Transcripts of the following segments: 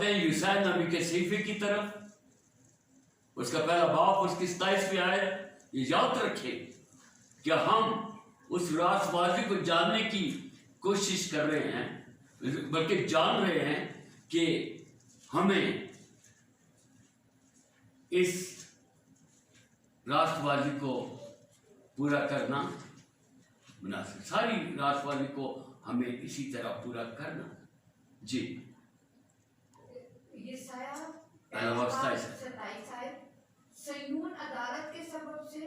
पढ़ते हैं यूशाया नबी के सहीफे की तरफ, उसका पहला बाब उसकी 27वीं आयत। ये याद रखें कि हम उस रास्तबाजी को जानने की कोशिश कर रहे हैं, बल्कि जान रहे हैं कि हमें इस रास्तबाजी को पूरा करना मुनासिब, सारी रास्तबाजी को हमें इसी तरह पूरा करना। जी यशायाह पहला बाब 27 आयत, सयून अदालत के सबब से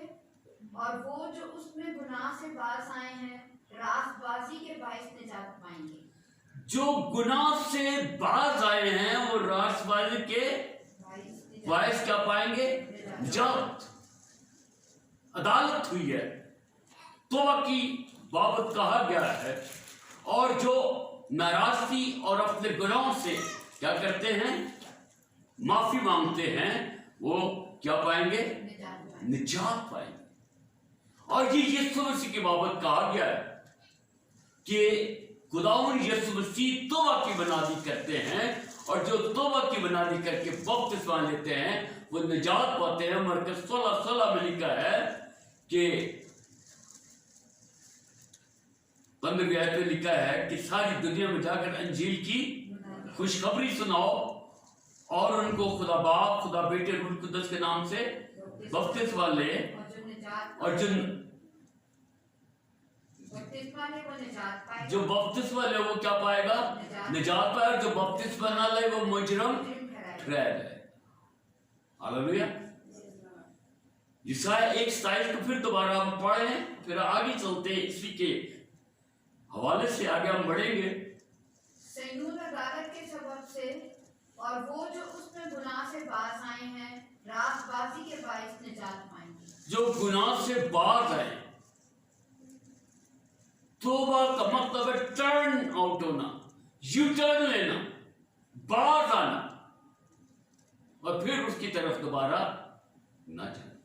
और वो जो उसमें गुनाह से बाज आए हैं रास्तबाजी के बाइस निजात पाएंगे। जो गुनाह से बाज आए हैं वो रास्तबाजी के बाइस क्या पाएंगे? निजात। अदालत हुई है, तौबा की बाबत कहा गया है, और जो नाराजगी और अपने गुनाहों से क्या करते हैं, माफी मांगते हैं, वो क्या पाएंगे? निजात पाएंगे। और ये यीशु मसीह की बाबत कहा गया है कि खुदावंद यीशु मसीह तौबा की बुनियादी करते हैं, और जो तौबा की बुनियादी करके बपतिस्मा लेते हैं वो निजात पाते हैं। मरकज 16:16 में लिखा है कि 15वीं आयत में लिखा है कि सारी दुनिया में जाकर अंजील की खुशखबरी सुनाओ और उनको खुदा बाप, खुदा बेटे, रूह कुदस के नाम से बपतिस्मा ले, और जो बपतिस्मा ले वो क्या पाएगा? निजात पाएगा। जो बपतिस्मा ना ले वो मुजरम ठहर जाए। हालेलुया। यशायाह 1:27 को फिर दोबारा हम पढ़े, फिर आगे चलते इसी के हवाले से आगे हम बढ़ेंगे। सयून अदालत के सबब से और वो जो उसमें गुनाह से बाज आए हैं रास्तबाजी के बाइस निजात पाएंगे। जो गुनाह से बाज आए, तौबा का मतलब है टर्न आउट होना, यू टर्न लेना, बाज आना, और फिर उसकी तरफ दोबारा ना जाना।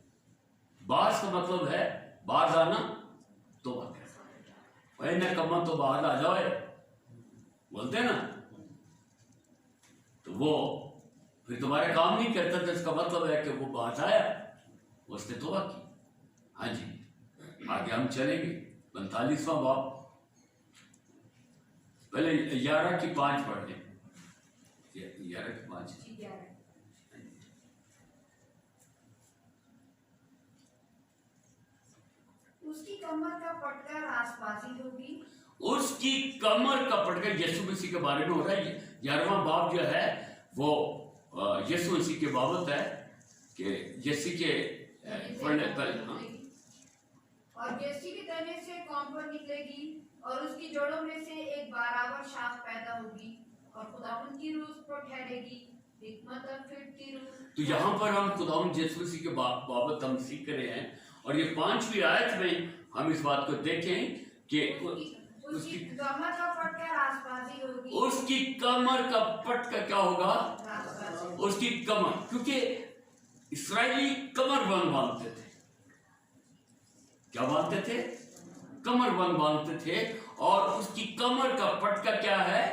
बाज का मतलब है बाज आना, तौबा करना। भाई न कमा तो बाहर आ जाओ बोलते हैं ना, तो वो फिर तुम्हारे काम नहीं करता, तो इसका मतलब है कि वो बात आया, उसने तौबा की। हाँ जी, आगे हम चलेंगे 45वां बाब। पहले 11 की 5 पढ़ लें। 11 की 5 उसकी कमर का पटका रास्तबाजी होगी। उसकी कमर का पटका यीशु मसीह के बारे में हो रहा है। 11वां बाब जो है वो यीशु मसीह के बाबत है कि यीशु के पढ़ने पर, और यीशु के तने से कौम पर निकलेगी और उसकी जड़ों में से एक बराबर शाख पैदा होगी और खुदावंद की रूह उस पर ठहरेगी, हिकमत और फिर की रूह। तो यहाँ पर हम खुदावंद यीशु मसीह के बाबत हम सीख रहे हैं, और ये 5वीं आयत में हम इस बात को देखें कि उसकी कमर का पटका रास्तबाजी होगी। उसकी कमर का पटका क्या होगा? उसकी कमर, क्योंकि इस्राएली कमर बंद बांधते थे। क्या बांधते थे? कमर बंद बांधते थे, और उसकी कमर का पटका क्या है?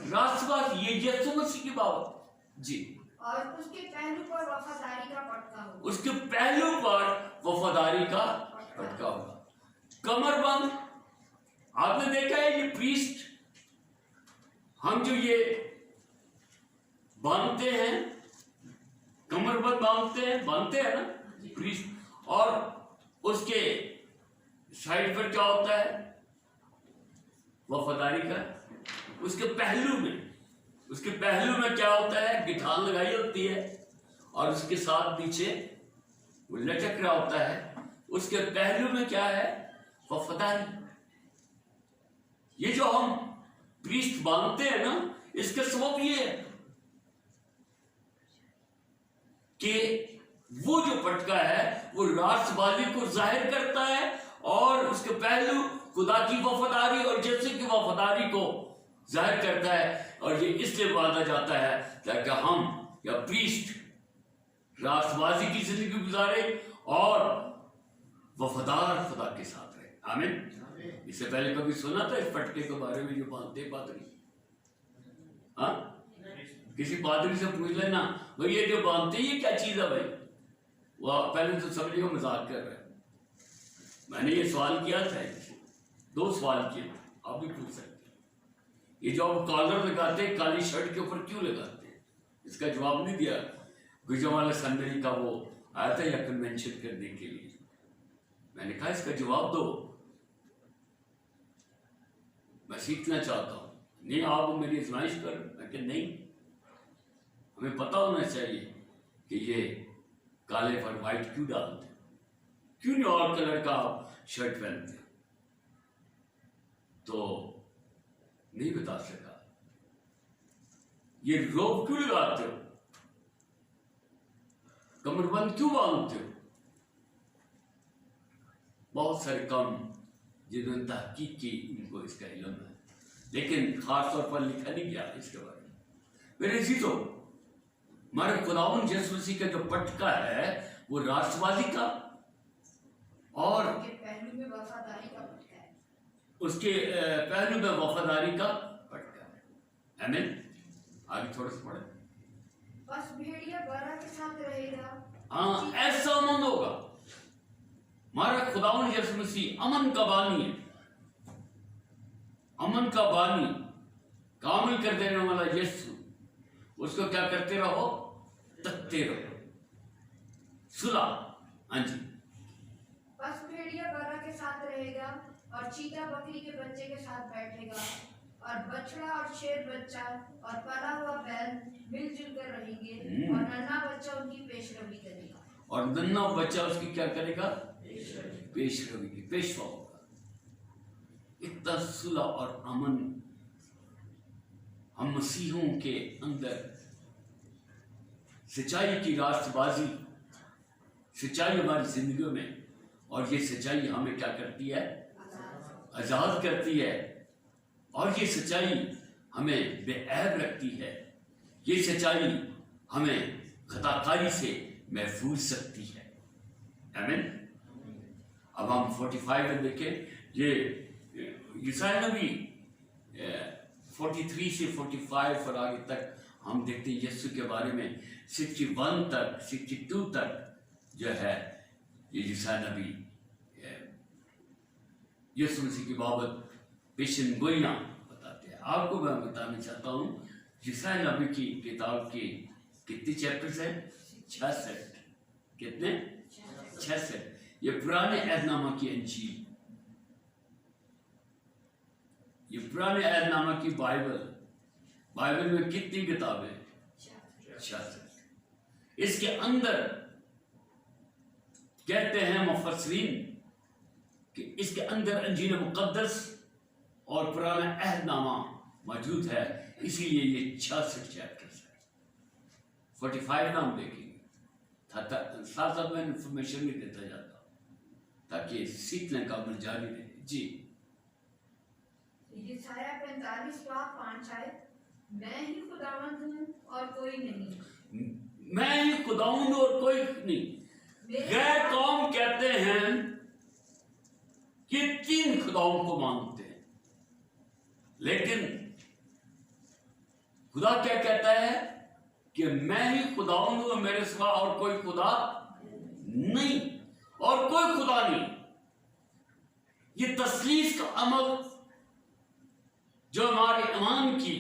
रास्तबाजी। ये यीशु मसीह की बात जी। और उसके पहलू पर वफादारी का पटका होगा। उसके पहलू पर वफादारी का पटका होगा। कमर बंद, आपने देखा है ये प्रीस्ट, हम जो ये बांधते हैं, कमर बंद बांधते हैं ना प्रीस्ट, और उसके साइड पर क्या होता है? वफादारी का। उसके पहलू में क्या होता है? गिठान लगाई होती है, और उसके साथ नीचे वो लटक रहा होता है। उसके पहलू में क्या है? वफादारी। ये जो हम प्रीस्ट बांधते हैं ना, इसका सबब ये है कि वो जो पटका है वो रास्तबाजी को जाहिर करता है, और उसके पहलू खुदा की वफादारी और यीशु की वफादारी को जाहिर करता है। और ये इसलिए बांधा जाता है ताकि हम या प्रीस्ट रास्तबाजी की जिंदगी गुजारे और वफादार खुदा के साथ रहे। आमीन। इससे पहले कभी सुना था इस पटके के बारे में जो बांधते पादरी? हाँ, किसी पादरी से पूछ लेना भाई ये जो बांधते हैं ये क्या चीज़ है भाई, वो पहले तो समझिएगा मजाक कर रहे हैं। मैंने ये सवाल किया था, 2 सवाल किए, आप भी पूछ सकते हैं। ये जो आप कॉलर लगाते हैं काली शर्ट के ऊपर क्यों लगाते हैं, इसका जवाब नहीं दिया। गुजरावाला संडे का वो आया था या कन्वेंशन करने के लिए, मैंने कहा इसका जवाब दो, मैं सीखना चाहता हूँ। नहीं आप मेरी आजमाइश कर, मैं कि नहीं, हमें पता होना चाहिए कि ये काले पर वाइट क्यों डालते हैं, क्यों नहीं और कलर का शर्ट पहनते हैं। तो नहीं बता सका। ये रोब क्यों लगाते हो, कमरबंद क्यों बांधते हो, बहुत सारे काम जिन्होंने तहकीक की उनको इसका इल्म है, लेकिन खास तौर पर लिखा नहीं गया इसके बारे में। मेरे चीजों, हमारे खुदावंद यीशु मसीह का जो पटका है वो राष्ट्रवादी का और उसके पहलू में वफादारी का पटका है, उसके पहलू में वफादारी का पटका है। आमीन। आगे थोड़ा सा पढ़े। बस भेड़िया बरा के साथ रहेगा। हाँ, ऐसा अमन होगा। हमारा खुदावंद यीशु मसीह अमन का बानी है, अमन का बानी, कामिल कर देने वाला यीशु। उसको क्या करते रहो, तकते रहो, सुला। हाँ जी। बस भेड़िया बरा के साथ रहेगा और चीता बकरी के बच्चे के साथ बैठेगा, और बछड़ा और शेर बच्चा और पला हुआ बैल मिलजुल कर रहेंगे, और नन्हा बच्चा उनकी पेशरवी करेगा। और नन्हा बच्चा उसकी क्या करेगा, पेशरवी की, पेशवा होगा। इतना सुलह और अमन हम मसीहों के अंदर, सच्चाई की रास्तबाजी, सच्चाई हमारी जिंदगियों में, और ये सच्चाई हमें क्या करती है, आजाद करती है, और ये सच्चाई हमें बेऐब रखती है। ये सच्चाई हमें खताकारी से महफूज रखती है। आमीन। अब हम 45 में देखें, ये यशायाह नबी 43 से 45 और आगे तक हम देखते हैं यीशु के बारे में 61 तक 62 तक जो है ये यशायाह नबी यीशु मसीह की बाबत पेशन गोइयां बताते हैं। आपको मैं बताना चाहता हूँ यशायाह नबी की किताब की कितने चैप्टर्स हैं, 66। कितने, 66। ये पुराने अहदनामा की अंजील, ये पुराने अहदनामा की बाइबल में कितनी किताबें, 66। इसके अंदर कहते हैं मुफस्सिरीन कि इसके अंदर अंजील मुकद्दस और पुराना अहदनामा मौजूद है, इसीलिए ये 66 चैप्टर्स है। 45 नाम देखेंगे, साथ साथ में इंफॉर्मेशन भी देता जाता ताकि सीखने का अमल जारी रहे। जी। यशायाह 45:5 आयत, मैं ही खुदावंद हूँ और कोई नहीं। मैं ही खुदावंद और कोई नहीं। गैर कौम कहते हैं कि 3 खुदाओं को मानते हैं, लेकिन खुदा क्या कहता है कि मैं ही खुदावंद हूँ, मेरे सिवा और कोई खुदा नहीं, और कोई खुदा नहीं। ये तस्लीस का अमल जो हमारे ईमान की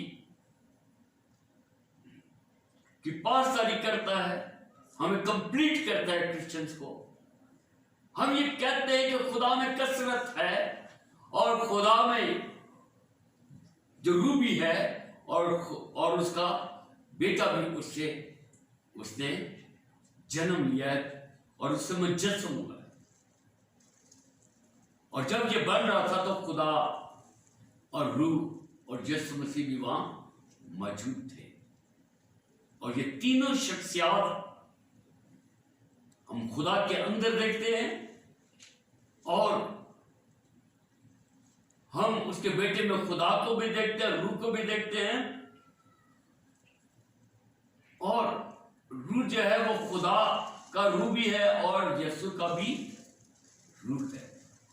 पासदारी करता है, हमें कंप्लीट करता है क्रिश्चियंस को। हम ये कहते हैं कि खुदा में कसरत है, और खुदा में जो रूबी है और उसका बेटा भी उसने जन्म लिया है और उससे मुजस्सम हुआ है। और जब ये बन रहा था तो खुदा और रूह और यीशु मसीह भी वहां मौजूद थे, और ये तीनों शख्सियत हम खुदा के अंदर देखते हैं, और हम उसके बेटे में खुदा को भी देखते हैं, रूह को भी देखते हैं, और रूह जो है वो खुदा का रूह भी है और यीशु का भी रूह है,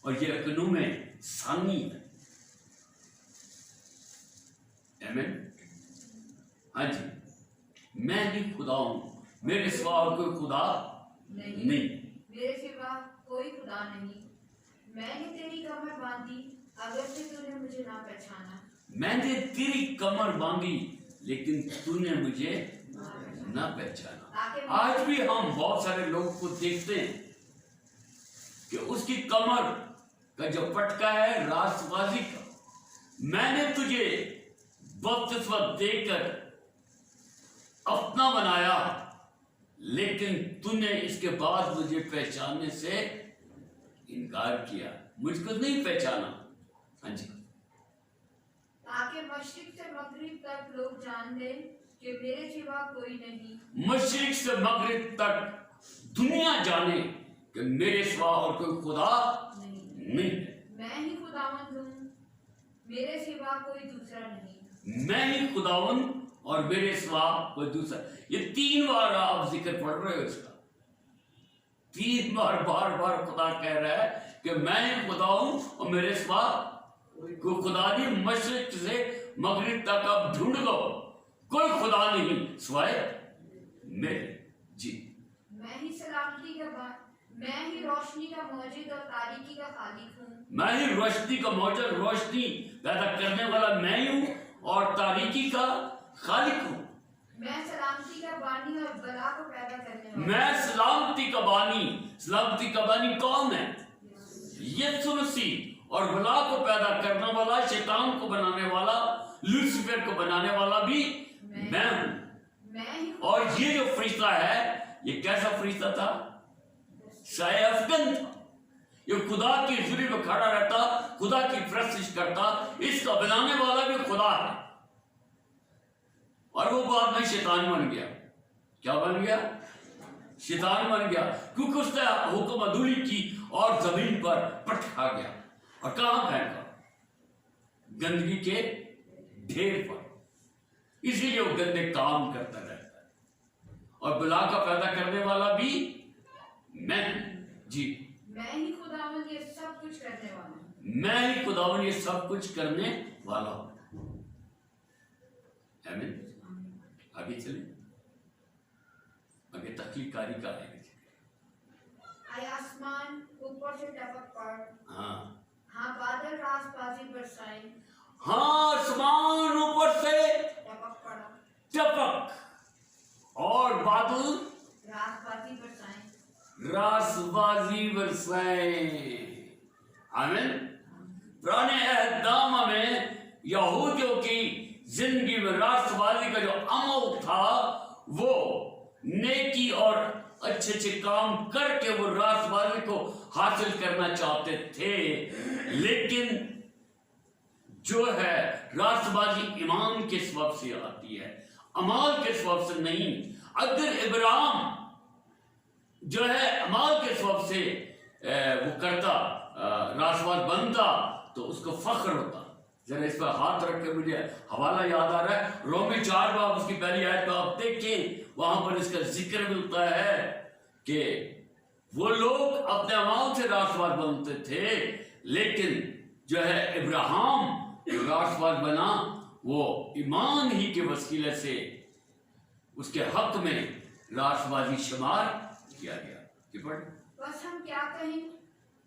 और ये अकनू में सानी है। आमीन। हाँ जी। मैं ही खुदा हूँ, मेरे सिवा और कोई खुदा नहीं। मेरे सिवा कोई खुदा नहीं। मैंने तेरी कमर बांधी, अगर से तूने मुझे ना पहचाना। मैंने तेरी कमर बांधी, लेकिन तूने मुझे ना पहचाना। आज भी हम बहुत सारे लोगों को देखते हैं कि उसकी कमर का जो पटका है राष्ट्रवादी का, मैंने तुझे बपतिस्मा देकर अपना बनाया, लेकिन तूने इसके बाद मुझे पहचानने से इनकार किया, मुझको नहीं पहचाना। हाँ जी। ताकि मशरिक से मगरिब तक लोग जान लें कि मेरे सिवा कोई नहीं। मशरिक से मगरिब तक दुनिया जाने कि मेरे सिवा और कोई खुदा नहीं है। मैं ही खुदावंद हूँ, मेरे सिवा कोई दूसरा नहीं। मैं ही खुदावंद और मेरे सिवा कोई दूसरा। ये 3 बार आप जिक्र पढ़ रहे हो इसका। 3 बार बार बार खुदा कह रहा है कि मैं ही खुदा हूं और मेरे सिवा कोई खुदा नहीं। मशरिक से मगरिब तक आप ढूंढ लो, कोई खुदा नहीं सिवाय मेरे। जी। मैं ही सलामती का मैं ही रोशनी का मौजूद और तारीकी का खालिक हूँ। मैं ही रोशनी का मौजूद, रोशनी पैदा करने वाला मैं ही हूँ और तारीकी का खालिक हूँ। मैं सलामती का बानी और बला को पैदा करने वाला। मैं सलामती का बानी। सलामती का बानी कौन है? यीशु मसीह। और बला को पैदा करने वाला, शैतान को बनाने वाला, लूसीफर को बनाने वाला भी मैं हूँ। और ये जो फरिश्ता है, ये कैसा फरिश्ता था? शायफगन था। ये खुदा की जुरी में खड़ा रहता, खुदा की प्रस्तुति करता। इसका बनाने वाला भी खुदा है। और वो बाद में शैतान बन गया। क्या बन गया? शैतान बन गया, क्योंकि उसने हुक्म अधूरी की और जमीन पर पट खा गया। और कहां फेंका? गंदगी के ढेर पर। इसीलिए वो गंदे काम करता रहता है। और बला का पैदा करने वाला भी मैं। जी। मैं ही खुदावंद ये सब कुछ करने वाला हूं। मैं ही खुदावंद ये सब कुछ करने वाला हूं। आमीन। आगे चले, आगे तख्लीकारी का है। आए आसमान ऊपर से टपक पड़। हाँ, बादल रासबाजी बरसाए। हाँ, आसमान ऊपर से टपक पड़ा, टपक और बादल रासबाजी बरसाए। रासबाजी बरसाए। आमीन। पुराने अहद में यहूदियों की जिंदगी में राष्ट्रवादी का जो अमल था, वो नेकी और अच्छे अच्छे काम करके वो राष्ट्रवादी को हासिल करना चाहते थे। लेकिन जो है राष्ट्रवादी ईमान के सबब से आती है, अमाल के सबब से नहीं। अगर इब्राहिम जो है अमाल के सबब से वो करता, राष्ट्रवाद बनता, तो उसको फख्र होता। जरा इस पर हाथ रख के मुझे हवाला याद आ रहा है, रोमी 4 बाब उसकी पहली आयत में आप देखें, वहां पर इसका जिक्र मिलता है कि वो लोग अपने अमाल से राष्ट्रवाद बनते थे। लेकिन जो है इब्राहिम राष्ट्रवाद बना, वो ईमान ही के वसीले से उसके हक में राष्ट्रवादी शुमार किया गया। बस हम क्या कहें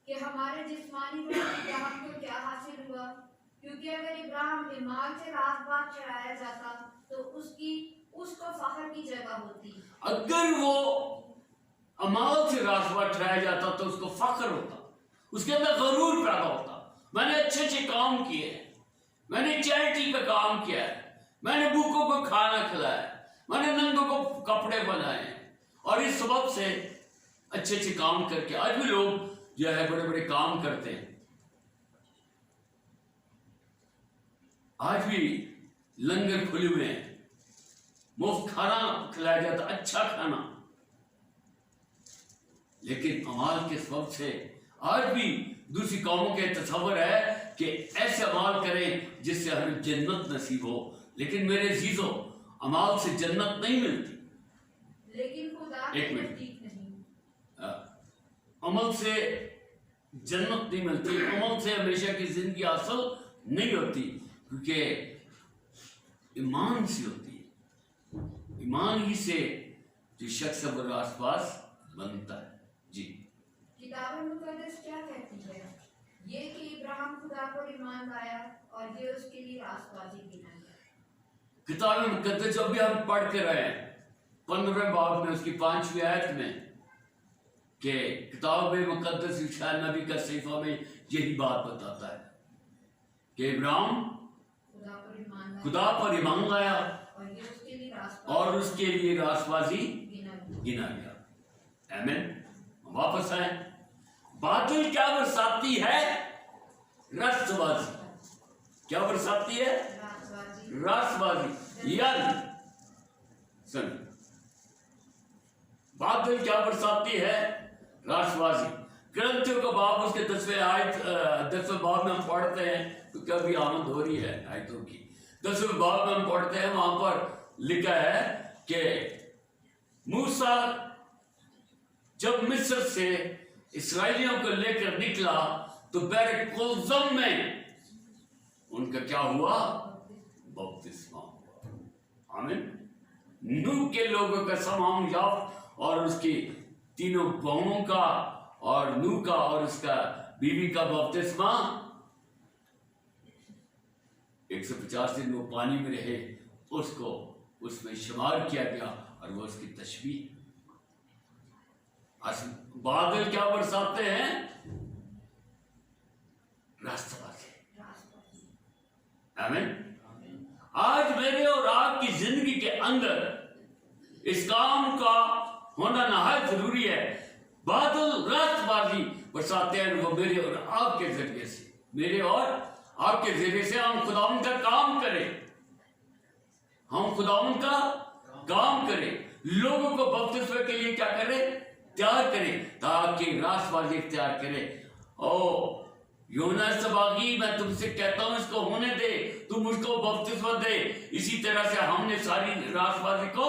कि हमारे जिस्मानी इब्राहिम को क्या हासिल हुआ? क्योंकि अगर इब्राहिम ईमान से राष्ट्रवाद चढ़ाया जाता तो उसको फख्र की जगह होती। अगर वो अमाल से राष्ट्रवाद चढ़ाया जाता तो उसको फख्र होता, उसके अंदर गरूर पैदा होता। मैंने अच्छे अच्छे काम किए, मैंने चैरिटी पे काम किया है, मैंने भूखों को खाना खिलाया, मैंने नंगों को कपड़े बनाए। और इस सबब से अच्छे अच्छे काम करके आज भी लोग जो है बड़े बड़े काम करते हैं। आज भी लंगर खुले हुए हैं, मुफ्त खाना खिलाया जाता, अच्छा खाना। लेकिन अमाल के सबब से आज भी दूसरी कौमों के तस्वर है कि ऐसे अमाल करें जिससे हमें जन्नत नसीब हो। लेकिन मेरे अजीजों, अमाल से जन्नत नहीं मिलती। लेकिन खुदा एक मिनट, नहीं। अमल से जन्नत नहीं मिलती, अमल से हमेशा की जिंदगी हासिल नहीं होती, क्योंकि ईमान से होती है। ईमान ही से जो शख्स है वो रासबाज बनता है। जी किताब मुकद्दस क्या कहती है? ये कि इब्राहिम खुदा पर ईमान लाया और ये उसके लिए रास्तबाजी गिना गया। किताब मुकद्दस जो भी हम पढ़ के रहे हैं 15वें बाब में उसकी 5वीं आयत में कि किताब मुकद्दस यशायाह नबी का सहीफा में यही बात बताता है कि इब्राहिम खुदा पर ईमान लाया और उसके लिए रास्तबाजी गिना गया। आमीन। वापस आए। बादल क्या बरसाती है? रास्तबाजी। क्या बरसाती है? रास्तबाजी। यानी सुन, बादल क्या बरसाती है? रास्तबाजी। ग्रंथियों का बाब उसके 10वें बाब में हम पढ़ते हैं तो कभी आमद हो रही है आयतों की। 10वें बाब में हम पढ़ते हैं, वहां पर लिखा है कि मूसा जब मिस्र से इस्राएलियों को लेकर निकला तो बहर कुलज़म में उनका क्या हुआ? बपतिस्मा हुआ। आमीन। नूह के लोगों का समाम याफ्त और उसकी तीनों बहुओं का और नूह का और उसका बीवी का बपतिस्मा 150 दिन वो पानी में रहे, उसको उसमें शुमार किया गया और वो उसकी तशबीह। बादल क्या बरसाते हैं? रास्तबाजी। आमीन। आज मेरे और आपकी जिंदगी के अंदर इस काम का होना नहायत जरूरी है। बादल रास्तबाजी बरसाते हैं, वो मेरे और आपके जरिए से, मेरे और आपके जरिए से हम खुदावंद का काम करें, हम खुदावंद का काम करें, लोगों को बपतिस्मे के लिए क्या करें? तैयार करें, ताकि रास्तबाजी इख्तियार करें। ओ यूहन्ना सबागी, मैं तुमसे कहता हूं इसको होने दे, तुम उसको बपतिस्मा दे। इसी तरह से हमने सारी रास्तबाजी को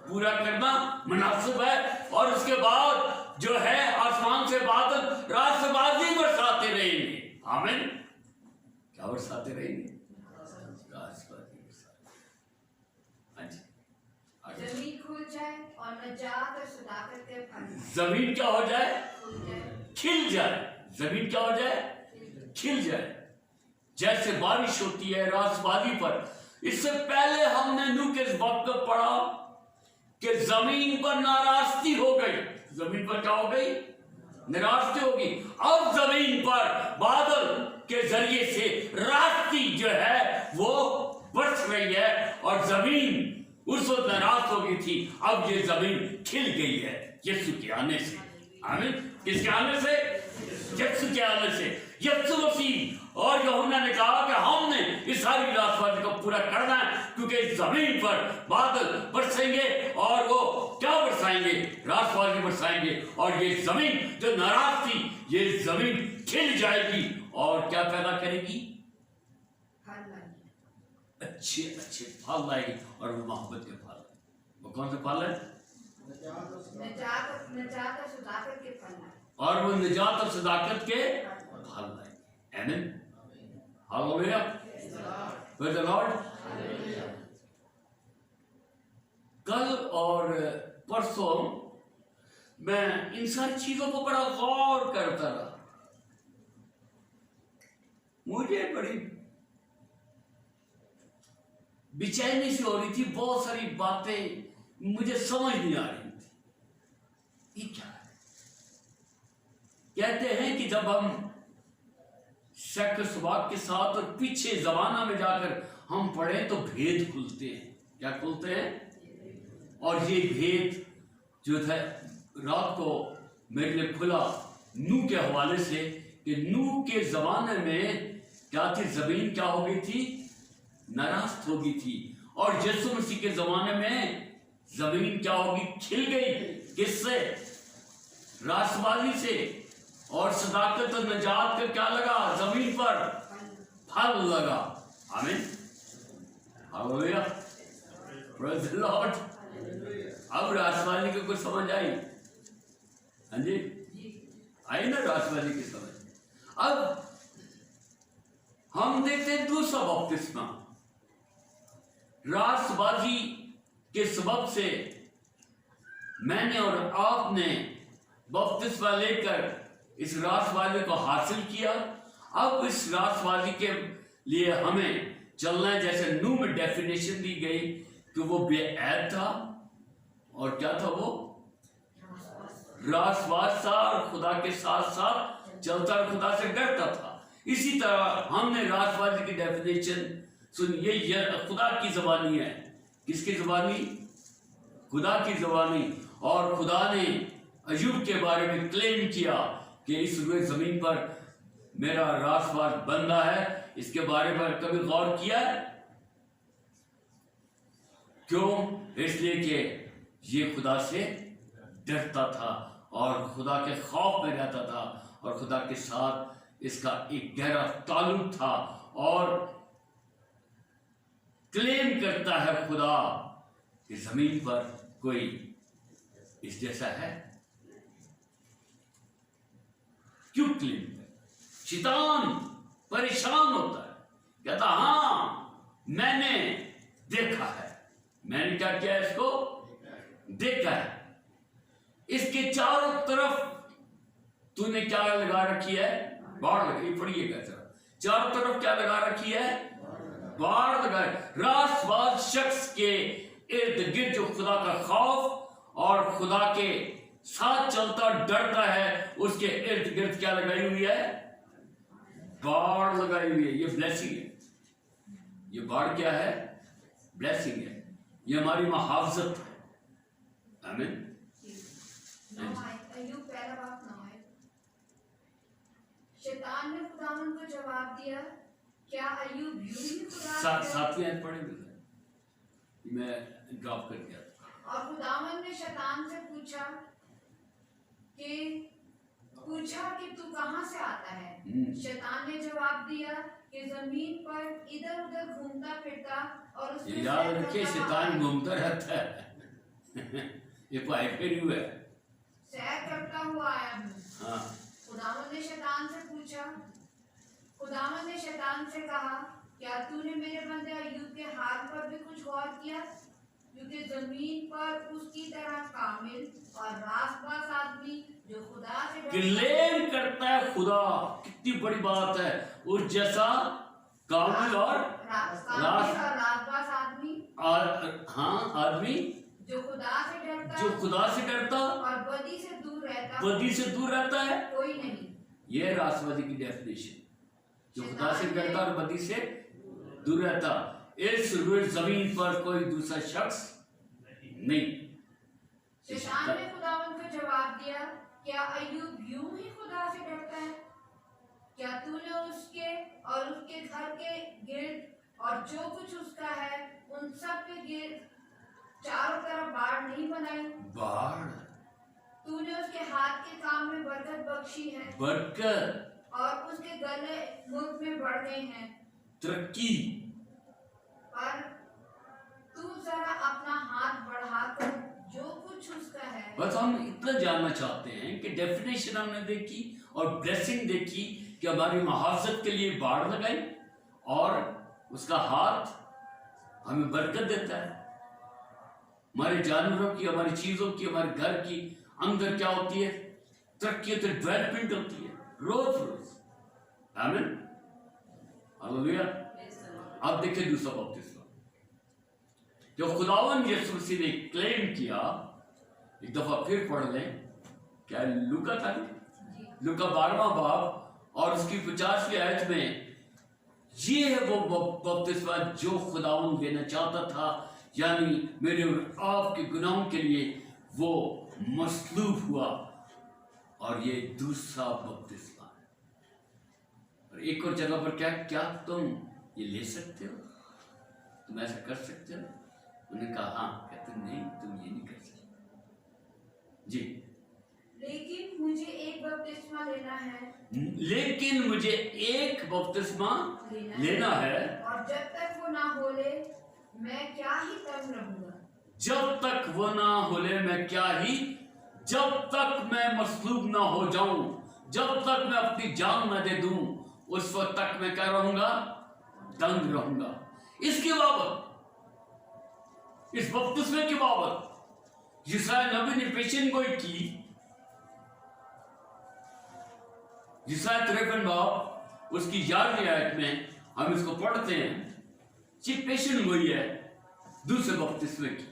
पूरा करना मुनासिब है। और उसके बाद जो है आसमान से बादल रास्तबाजी बरसाते रहेंगे। आमीन। क्या बरसाते रहेंगे? रास्तबाजी बरसाते। हाँ जी। जमीन खुल जाए और नजात और सदाकत के फल। जमीन क्या हो जाए? खुल जाए, खिल जाए। जमीन क्या हो जाए? खिल जाए। जैसे बारिश होती है रास्तबाजी पर। इससे पहले हमने नूह के वक्त को पढ़ा कि जमीन पर नाराजगी हो गई। जमीन पर क्या हो गई? नाराजगी होगी। अब जमीन पर बादल के जरिए से रास्ती जो है वो बरस रही है और जमीन उस वक्त नाराज हो गई थी, अब ये जमीन खिल गई है यीशु के आने से। आमीन। किसके आने से? यीशु के आने से। यीशु मसीह और यूहन्ना ने कहा कि हमने इस सारी रास्तबाजी को पूरा करना है, क्योंकि इस जमीन पर बादल बरसेंगे और वो क्या बरसाएंगे? रास्तबाजी बरसाएंगे। और ये जमीन जो नाराज थी, ये जमीन खिल जाएगी और क्या पैदा करेगी? अच्छे अच्छे फल लाएगी। और वो मोहब्बत के फल। वो कौन से फल है? नजात और सदाकत के फल। और वो निजात और सदाकत के फल लाएगी। आमीन। हालेलुया। Praise the Lord. कल और परसों मैं इन सारी चीजों को बड़ा गौर करता रहा। मुझे बड़ी बेचैनी सी हो रही थी। बहुत सारी बातें मुझे समझ नहीं आ रही थी। ये क्या है? कहते हैं कि जब हम शक स्वाब के साथ और पीछे जमाना में जाकर हम पढ़े तो भेद खुलते हैं। क्या खुलते हैं? और ये भेद जो था रात को मेरे लिए खुला नूह के हवाले से कि नूह के जमाने में क्या थी? जमीन क्या हो गई थी? नाराज हो गई थी। और यीशु मसीह के जमाने में जमीन क्या होगी? खिल गई। किससे? रास्तबाजी से। और सदाकत और नजात का क्या लगा? जमीन पर फल लगा। आमीन। हालेलुया। Praise the Lord. अब रास्तबाजी को कुछ समझ आई? हाँ जी, आई ना रास्तबाजी की समझ। अब हम देखते हैं दूसरा बपतिस्मा। रास्तबाजी के सबब से मैंने और आपने बपतिस्मा लेकर इस राष्ट्रवादी को हासिल किया। अब इस राष्ट्रवादी के लिए हमें चलना है जैसे नू में डेफिनेशन दी गई कि वो बेऐब था और क्या था, वो राष्ट्रवाद था और खुदा के साथ साथ चलता और खुदा से डरता था। इसी तरह हमने राष्ट्रवादी की डेफिनेशन सुनिए, ये खुदा की ज़बानी है। किसकी ज़बानी? खुदा की ज़बानी। और खुदा ने अय्यूब के बारे में क्लेम किया कि इस रुए ज़मीन पर मेरा राष्ट्रवाद बंदा है। इसके बारे में कभी गौर किया? क्यों? इसलिए कि ये खुदा से डरता था और खुदा के खौफ में रहता था और खुदा के साथ इसका एक गहरा ताल्लुक था। और क्लेम करता है खुदा कि जमीन पर कोई इस जैसा है। क्यों क्लेम करे? शैतान परेशान होता है, कहता हाँ मैंने देखा है। मैंने क्या किया? इसको देखा है। इसके चारों तरफ तूने क्या लगा रखी है? बाढ़ लगी। पढ़िएगा जरा, चारों तरफ क्या लगा रखी है? बाढ़ लगा। राष्ट्रवाद शख्स के इर्द गिर्द जो खुदा का खौफ और खुदा के साथ चलता डरता है, उसके इर्द गिर्द क्या लगाई हुई है? बाढ़ लगाई हुई है। ये ब्लेसिंग है। ये बाढ़ क्या है? ब्लेसिंग है। ये हमारी मुहाफ़ज़त है। आमीन। अय्यूब पहला बाब 9 है। शैतान ने खुदावन को जवाब दिया, क्या अय्यूब यूं ही खुदा साथी आयत पढ़े मैं ड्रॉप कर दिया। और खुदावन ने शैतान से पूछा कि तू कहाँ से आता है? शैतान ने जवाब दिया कि जमीन पर इधर उधर घूमता फिरता और उसमें याद रखिए, शैतान घूमता रहता है। ये फिर हुआ है, सैर करता हुआ आया हूँ। हाँ। खुदावन ने शैतान से पूछा, खुदावन ने शैतान से कहा, क्या तूने मेरे बंदे अय्यूब के हाल पर भी कुछ गौर किया? क्योंकि जमीन पर उसकी तरह कामिल और रासबाज आदमी जो खुदा से क्लेम करता है खुदा। कितनी बड़ी बात है। उस जैसा कामिल और रासबाज आदमी, और हाँ आदमी जो खुदा से डरता और बदी से दूर रहता है कोई नहीं। ये राष्ट्रवादी की डेफिनेशन, जो खुदा से डरता और बदी से दूर रहता। इस रुए जमीन पर कोई दूसरा शख्स नहीं। शैतान ने खुदावन को जवाब दिया, क्या अय्यूब यूं ही खुदा से डरता है? क्या तूने उसके और उसके घर के गिर्द और जो कुछ उसका है उन सब के गिर्द चारों तरफ बाढ़ नहीं बनाई? बाढ़। तूने उसके हाथ के काम में बरकत बख्शी है, बरकत, और उसके गले मुल्क में बढ़ गए हैं, तरक्की। पर तू जरा अपना हाथ बढ़ाकर जो कुछ उसका है। बस हम इतना जानना चाहते हैं कि डेफिनेशन हमने देखी और ब्लेसिंग देखी कि हमारी मुहाफ़ज़त के लिए बाढ़ लगाई और उसका हाथ हमें बरकत देता है। हमारे जानवरों की, हमारी चीज़ों की, हमारे घर की अंदर क्या होती है? तरक्की होती है, डेवलपमेंट होती है रोज रोज। आमीन, हालेलुया। अब देखिए दूसरा बपतिस्मा जो खुदावन यीशु मसीह ने क्लेम किया। एक दफा फिर पढ़ लें, क्या लूका था? लूका 12वां बाब और उसकी 50वीं आयत में ये है वो बपतिस्मा जो खुदावन लेना चाहता था, यानी मेरे और आपके गुनाहों के लिए वो मसलूब हुआ। और ये दूसरा बपतिस्मा है। और एक और जगह पर क्या तुम ये ले सकते हो? तुम ऐसा कर सकते हो? उन्होंने कहा हाँ। कहते नहीं, तुम ये नहीं कर सकते जी। लेकिन मुझे एक बपतिस्मा लेना है। लेकिन मुझे एक बपतिस्मा लेना है। और जब तक वो ना होले मैं क्या ही तंग रहूंगा। जब तक वो ना होले मैं क्या ही, जब तक मैं मसलूब ना हो जाऊं, जब तक मैं अपनी जान न दे दूं, उस वक्त तक मैं क्या रहूंगा? दंग रहूंगा। इसके बाबत इस बपतिस्मे के बाबत यशायाह नबी ने पेशन गोई की। यशायाह 53 बाब उसकी 11वीं आयत में हम इसको पढ़ते हैं। ये पेशन गोई है दूसरे बपतिस्मे की।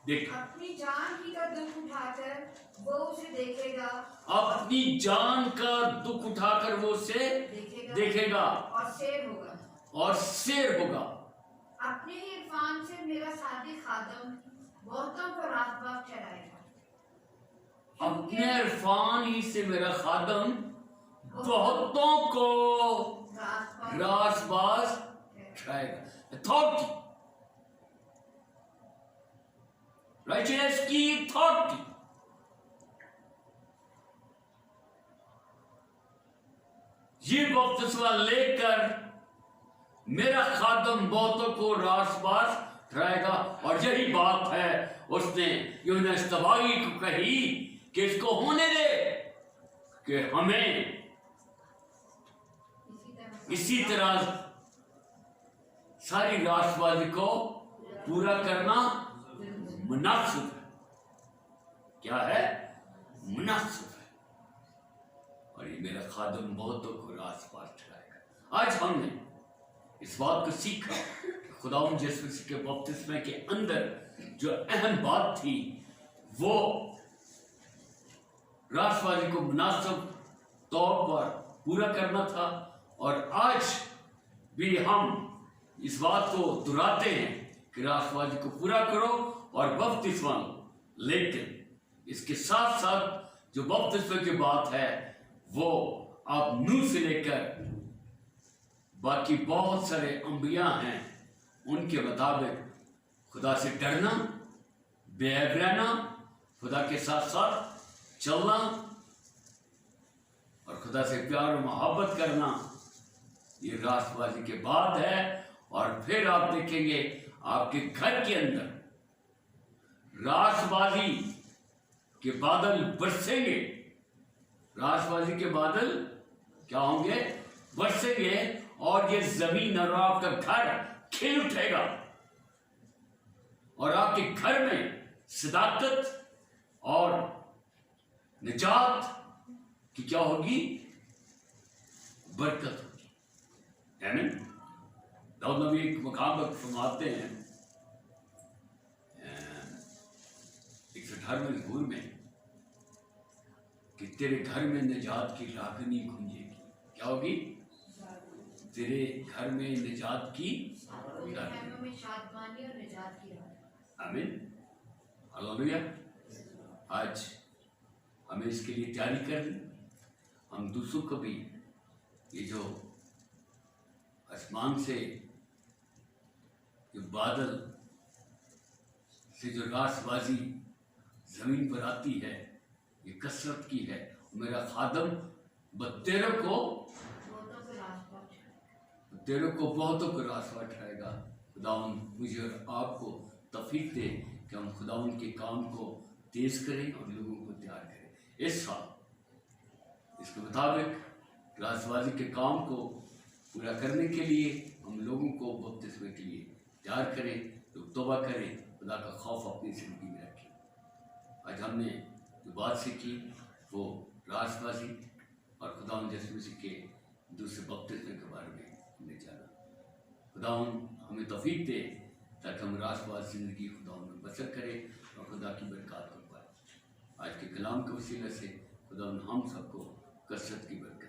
देखिए, अपनी जान ही का दुख उठाकर वो उसे देखेगा, अपनी जान का दुख उठाकर वो उसे देखेगा और शेर होगा। और शेर होगा। अपने ही इरफान से मेरा सादिक खादम बहुतों को राहबाब ठहराएगा। अपने इरफान ही से मेरा खादम बहुतों को रासबाज ठहराएगा। अथॉरिटी, राइचनेस की अथॉरिटी। ये बपतिस्मा लेकर मेरा खादम बहुतों को रासबाज ठहराएगा। और यही बात है उसने यूहन्ना इस्तबागी को कही कि इसको होने दे, कि हमें इसी तरह सारी रासबाजी को पूरा करना मुनासिब है। क्या है? मुनासिब है। और ये मेरा खादम बहुतों को रासबाज ठहराएगा। आज हमने इस बात को सीखा कि खुदावंद यीशु मसीह के बपतिस्मे के अंदर जो अहम बात थी वो रासबाजी को मुनासिब तौर पर पूरा करना था। और आज भी हम इस बात को दोहराते हैं कि रासबाजी को पूरा करो और बपतिस्मा लो। लेकिन इसके साथ साथ जो बपतिस्मे की बात है वो आप नूह से लेकर बाकी बहुत सारे अंबिया हैं उनके मुताबिक खुदा से डरना, बेअब रहना, खुदा के साथ साथ चलना और खुदा से प्यार और मोहब्बत करना, ये रासबाजी के बाद है। और फिर आप देखेंगे आपके घर के अंदर रासबाजी के बादल बरसेंगे। रासबाजी के बादल क्या होंगे? बरसेंगे। और ये जमीन और आपका घर खिल उठेगा और आपके घर में सदाकत और निजात की क्या होगी? बरकत होगी। आमीन। दाऊद नबी एक मुकाम पर फरमाते हैं 118वें ज़बूर में कि तेरे घर में निजात की रागनी गूंजेगी। क्या होगी? तेरे घर में निजात की रागनी। आमीन। हालेलुया। आज हमें इसके लिए तैयारी करनी। हम दूसरों को भी ये जो आसमान से जो बादल से जो रासबाजी जमीन पर आती है ये कसरत की है। मेरा खादम तेरे को बहुतों को रासबाज ठहराएगा। खुदावंद मुझे और आपको तौफीक दे कि हम खुदावंद के काम को तेज करें और लोगों को तैयार करें। इस साल इसके मुताबिक रासबाजी के काम को पूरा करने के लिए हम लोगों को बपतिस्मे के लिए तैयार करें, लोग तौबा करें, खुदा का खौफ अपनी ज़िंदगी में रखें। आज हमने जो बात सीखी वो रासबाजी और खुदावंद यीशु मसीह के दूसरे बपतिस्मे के बारे में हमने जाना। खुदावंद हमें तौफीक दे ताकि हम रासबाज ज़िंदगी खुदावंद में बसर करें और खुदा की बरकत को पाएं। आज के कलाम के वसीले से खुदावंद हम सबको कसरत की बरकत